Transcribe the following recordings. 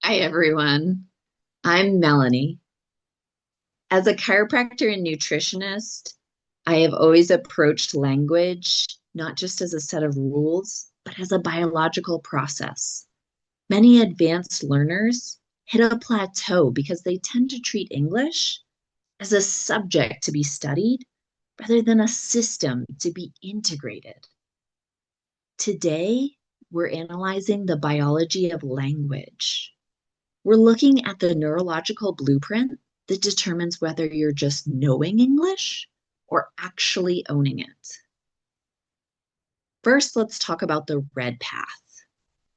Hi, everyone. I'm Melanie. As a chiropractor and nutritionist, I have always approached language not just as a set of rules, but as a biological process. Many advanced learners hit a plateau because they tend to treat English as a subject to be studied rather than a system to be integrated. Today, we're analyzing the biology of language. We're looking at the neurological blueprint that determines whether you're just knowing English or actually owning it. First, let's talk about the red path.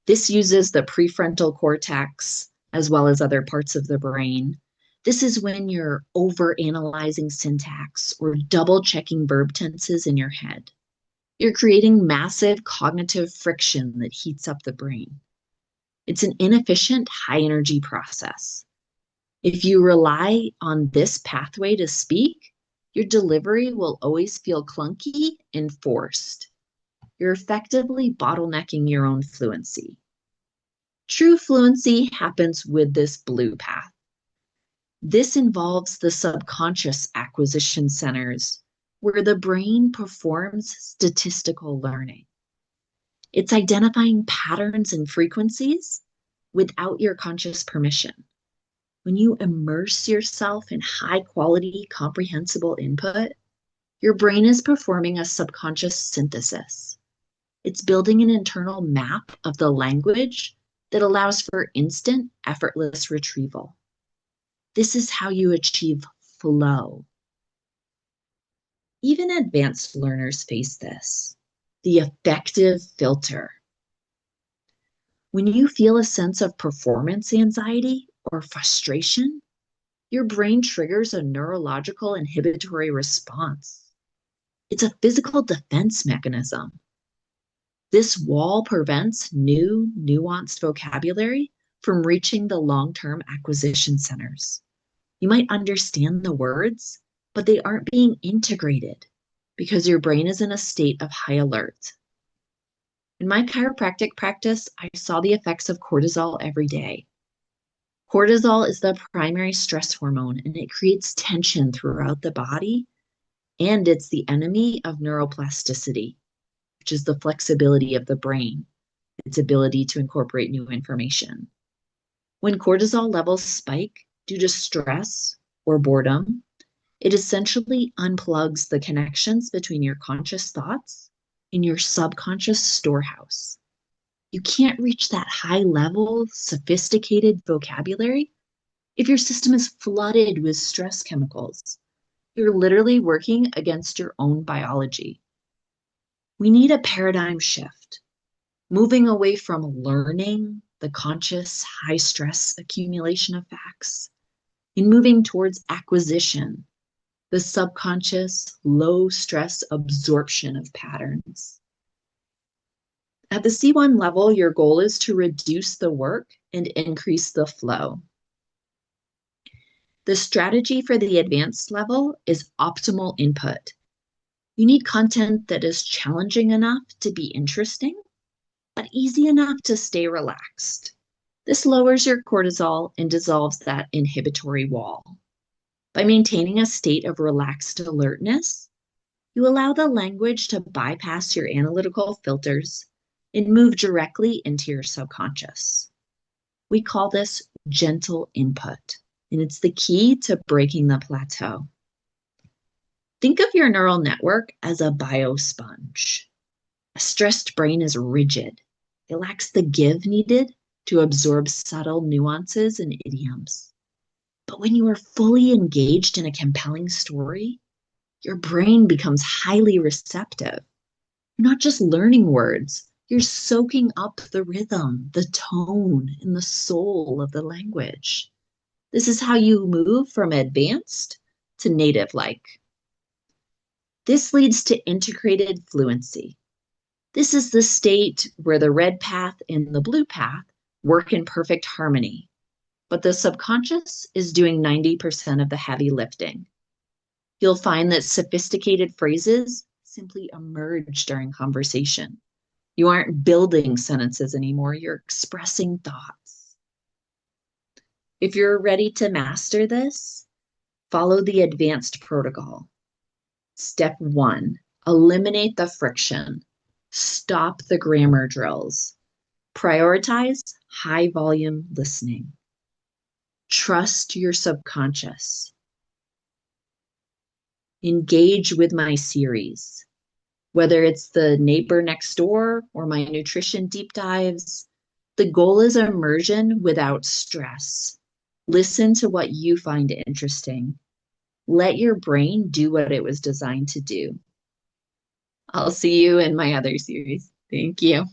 This uses the prefrontal cortex as well as other parts of the brain. This is when you're overanalyzing syntax or double checking verb tenses in your head. You're creating massive cognitive friction that heats up the brain. It's an inefficient, high energy process. If you rely on this pathway to speak, your delivery will always feel clunky and forced. You're effectively bottlenecking your own fluency. True fluency happens with this blue path. This involves the subconscious acquisition centers, where the brain performs statistical learning. It's identifying patterns and frequencies without your conscious permission. When you immerse yourself in high quality, comprehensible input, your brain is performing a subconscious synthesis. It's building an internal map of the language that allows for instant, effortless retrieval. This is how you achieve flow. Even advanced learners face this, the affective filter. When you feel a sense of performance anxiety or frustration, your brain triggers a neurological inhibitory response. It's a physical defense mechanism. This wall prevents new, nuanced vocabulary from reaching the long-term acquisition centers. You might understand the words, but they aren't being integrated because your brain is in a state of high alert. In my chiropractic practice, I saw the effects of cortisol every day. Cortisol is the primary stress hormone, and it creates tension throughout the body, and it's the enemy of neuroplasticity, which is the flexibility of the brain, its ability to incorporate new information. When cortisol levels spike due to stress or boredom, it essentially unplugs the connections between your conscious thoughts and your subconscious storehouse. You can't reach that high level, sophisticated vocabulary if your system is flooded with stress chemicals. You're literally working against your own biology. We need a paradigm shift, moving away from learning the conscious high stress accumulation of facts and moving towards acquisition, the subconscious low stress absorption of patterns. At the C1 level, your goal is to reduce the work and increase the flow. The strategy for the advanced level is optimal input. You need content that is challenging enough to be interesting, but easy enough to stay relaxed. This lowers your cortisol and dissolves that inhibitory wall. By maintaining a state of relaxed alertness, you allow the language to bypass your analytical filters and move directly into your subconscious. We call this gentle input, and it's the key to breaking the plateau. Think of your neural network as a biosponge. A stressed brain is rigid. It lacks the give needed to absorb subtle nuances and idioms. But when you are fully engaged in a compelling story, your brain becomes highly receptive. You're not just learning words, you're soaking up the rhythm, the tone, and the soul of the language. This is how you move from advanced to native-like. This leads to integrated fluency. This is the state where the red path and the blue path work in perfect harmony, but the subconscious is doing 90% of the heavy lifting. You'll find that sophisticated phrases simply emerge during conversation. You aren't building sentences anymore, you're expressing thoughts. If you're ready to master this, follow the advanced protocol. Step 1, eliminate the friction. Stop the grammar drills. Prioritize high volume listening. Trust your subconscious. Engage with my series. Whether it's the neighbor next door or my nutrition deep dives, the goal is immersion without stress. Listen to what you find interesting. Let your brain do what it was designed to do. I'll see you in my other series. Thank you.